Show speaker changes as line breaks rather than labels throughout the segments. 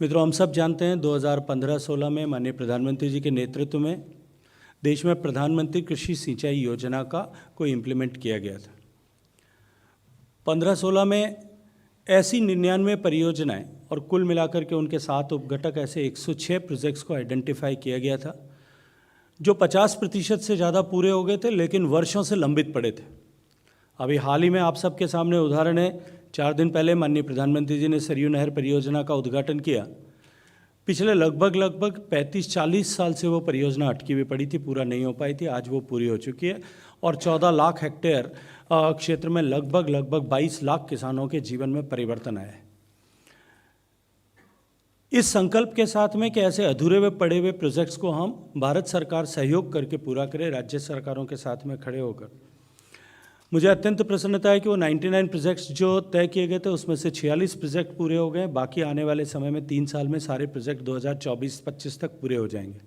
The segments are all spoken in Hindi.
मित्रों, हम सब जानते हैं 2015-16 में माननीय प्रधानमंत्री जी के नेतृत्व में देश में प्रधानमंत्री कृषि सिंचाई योजना को इम्प्लीमेंट किया गया था। 15-16 में ऐसी 99 परियोजनाएं और कुल मिलाकर के उनके 7 उपघटक ऐसे 106 प्रोजेक्ट्स को आइडेंटिफाई किया गया था, जो 50% से ज़्यादा पूरे हो गए थे, लेकिन वर्षों से लंबित पड़े थे। अभी हाल ही में आप सबके सामने उदाहरण है, 4 दिन पहले माननीय प्रधानमंत्री जी ने सरयू नहर परियोजना का उद्घाटन किया। पिछले लगभग 35-40 साल से वो परियोजना अटकी हुई पड़ी थी, पूरा नहीं हो पाई थी। आज वो पूरी हो चुकी है और 14 लाख हेक्टेयर क्षेत्र में लगभग 22 लाख किसानों के जीवन में परिवर्तन आया है। इस संकल्प के साथ में कि ऐसे अधूरे हुए पड़े हुए प्रोजेक्ट्स को हम भारत सरकार सहयोग करके पूरा करे, राज्य सरकारों के साथ में खड़े होकर, मुझे अत्यंत प्रसन्नता है कि वो 99 प्रोजेक्ट्स जो तय किए गए थे उसमें से 46 प्रोजेक्ट पूरे हो गए। बाकी आने वाले समय में 3 साल में सारे प्रोजेक्ट 2024-25 तक पूरे हो जाएंगे।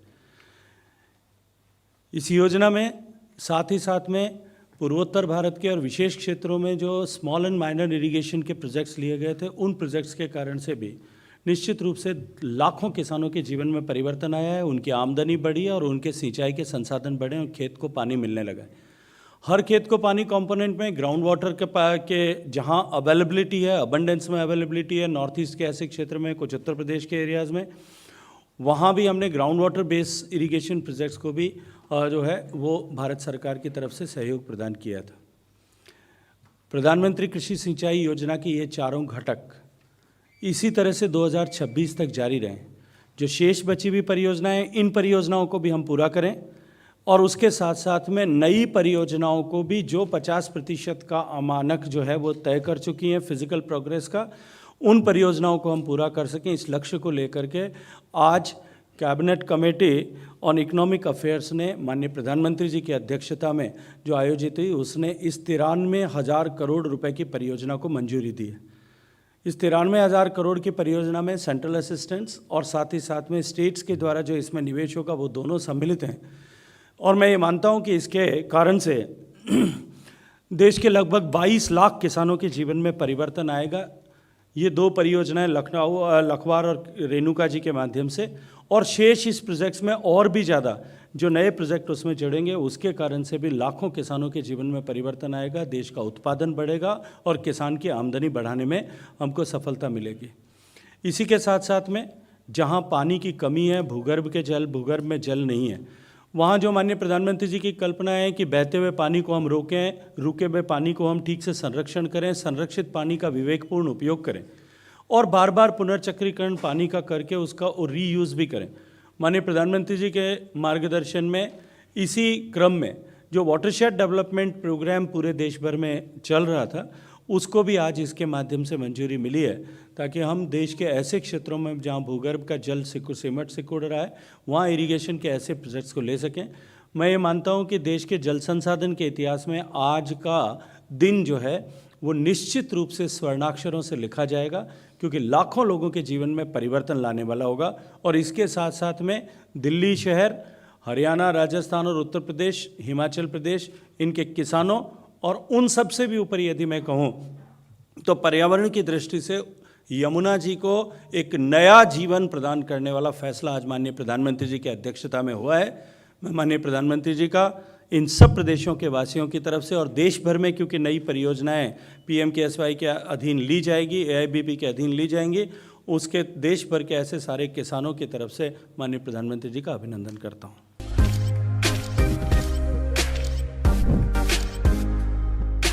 इस योजना में साथ ही साथ में पूर्वोत्तर भारत के और विशेष क्षेत्रों में जो स्मॉल एंड माइनर इरिगेशन के प्रोजेक्ट्स लिए गए थे, उन प्रोजेक्ट्स के कारण से भी निश्चित रूप से लाखों किसानों के जीवन में परिवर्तन आया है। उनकी आमदनी बढ़ी है और उनके सिंचाई के संसाधन बढ़े और खेत को पानी मिलने लगा है। हर खेत को पानी कंपोनेंट में ग्राउंड वाटर के जहां अवेलेबिलिटी है, अबंडेंस में अवेलेबिलिटी है, नॉर्थ ईस्ट के ऐसे क्षेत्र में, कुछ उत्तर प्रदेश के एरियाज़ में, वहां भी हमने ground water base irrigation projects को भी जो है वो भारत सरकार की तरफ से सहयोग प्रदान किया था। प्रधानमंत्री कृषि सिंचाई योजना की ये चारों घटक इसी तरह से 2026 तक जारी रहें। जो शेष बची हुई परियोजनाएं, इन परियोजनाओं को भी हम पूरा करें और उसके साथ साथ में नई परियोजनाओं को भी, जो 50% का मानक जो है वो तय कर चुकी हैं फिजिकल प्रोग्रेस का, उन परियोजनाओं को हम पूरा कर सकें। इस लक्ष्य को लेकर के आज cabinet committee on economic affairs ने माननीय प्रधानमंत्री जी की अध्यक्षता में जो आयोजित हुई, उसने इस 93,000 करोड़ रुपए की परियोजना को मंजूरी दी है। इस 93,000 करोड़ की परियोजना में सेंट्रल असिस्टेंस और साथ ही साथ में स्टेट्स के द्वारा जो इसमें निवेश होगा वो दोनों सम्मिलित हैं। और मैं ये मानता हूँ कि इसके कारण से देश के लगभग 22 लाख किसानों के जीवन में परिवर्तन आएगा। ये 2 परियोजनाएं लखवार और रेणुका जी के माध्यम से, और शेष इस प्रोजेक्ट्स में और भी ज़्यादा जो नए प्रोजेक्ट उसमें जुड़ेंगे, उसके कारण से भी लाखों किसानों के जीवन में परिवर्तन आएगा, देश का उत्पादन बढ़ेगा और किसान की आमदनी बढ़ाने में हमको सफलता मिलेगी। इसी के साथ साथ में जहाँ पानी की कमी है, भूगर्भ में जल नहीं है, वहाँ जो माननीय प्रधानमंत्री जी की कल्पना है कि बहते हुए पानी को हम रोकें, रुके हुए पानी को हम ठीक से संरक्षण करें, संरक्षित पानी का विवेकपूर्ण उपयोग करें और बार बार पुनर्चक्रीकरण पानी का करके उसका रीयूज़ भी करें। माननीय प्रधानमंत्री जी के मार्गदर्शन में इसी क्रम में जो वाटरशेड डेवलपमेंट प्रोग्राम पूरे देश भर में चल रहा था, उसको भी आज इसके माध्यम से मंजूरी मिली है, ताकि हम देश के ऐसे क्षेत्रों में जहां भूगर्भ का जल सिकुड़ रहा है, वहां इरिगेशन के ऐसे प्रोजेक्ट्स को ले सकें। मैं ये मानता हूं कि देश के जल संसाधन के इतिहास में आज का दिन जो है वो निश्चित रूप से स्वर्णाक्षरों से लिखा जाएगा, क्योंकि लाखों लोगों के जीवन में परिवर्तन लाने वाला होगा। और इसके साथ साथ में दिल्ली शहर, हरियाणा, राजस्थान और उत्तर प्रदेश, हिमाचल प्रदेश, इनके किसानों और उन सब से भी ऊपर यदि मैं कहूँ तो पर्यावरण की दृष्टि से यमुना जी को एक नया जीवन प्रदान करने वाला फैसला आज माननीय प्रधानमंत्री जी की अध्यक्षता में हुआ है। मैं माननीय प्रधानमंत्री जी का इन सब प्रदेशों के वासियों की तरफ से और देश भर में, क्योंकि नई परियोजनाएं PMKSY के अधीन ली जाएगी, AIBB के अधीन ली जाएंगी, उसके देश भर के ऐसे सारे किसानों की तरफ से माननीय प्रधानमंत्री जी का अभिनंदन करता हूँ।